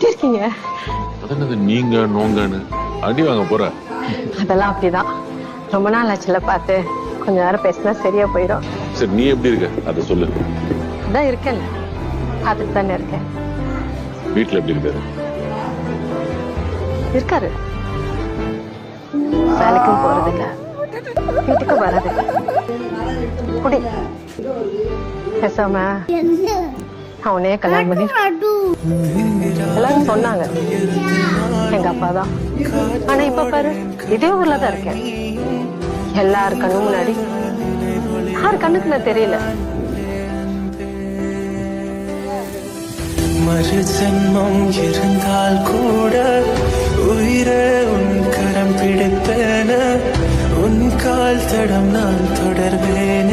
எப்படி இருக்கீங்க? அதனது நீங்க நோங்கன்னு அடி வாங்க போற. அதெல்லாம் அப்படிதான். ரொம்ப நாள் ஆச்சுல பார்த்து, கொஞ்ச நேரம் பேசினா சரியா போயிடும். சரி, நீ எப்படி இருக்க அதை சொல்லு. அதான் இருக்கேன்ல, பார்த்துட்டு தானே இருக்கேன். வீட்டுல எப்படி இருக்காரு? இருக்காரு. வேலைக்கும் போறது இல்ல, வீட்டுக்கு வர்றது இல்ல. குடி பேசாம அவனே கல்யாணம் பண்ணி எல்லாரும் சொன்னாங்க, எங்க அப்பா தான். ஆனா இப்ப பாரு, இதே ஊர்ல தான் இருக்கேன். எல்லாரு கண்ணு முன்னாடி யாரு கண்ணுக்கு நான் தெரியல. மறு ஜென்மம் இருந்தால் கூட உயிரே உன் கரம் பிடிப்பேன, உன் கால் தடம் நான் தொடர்வேன.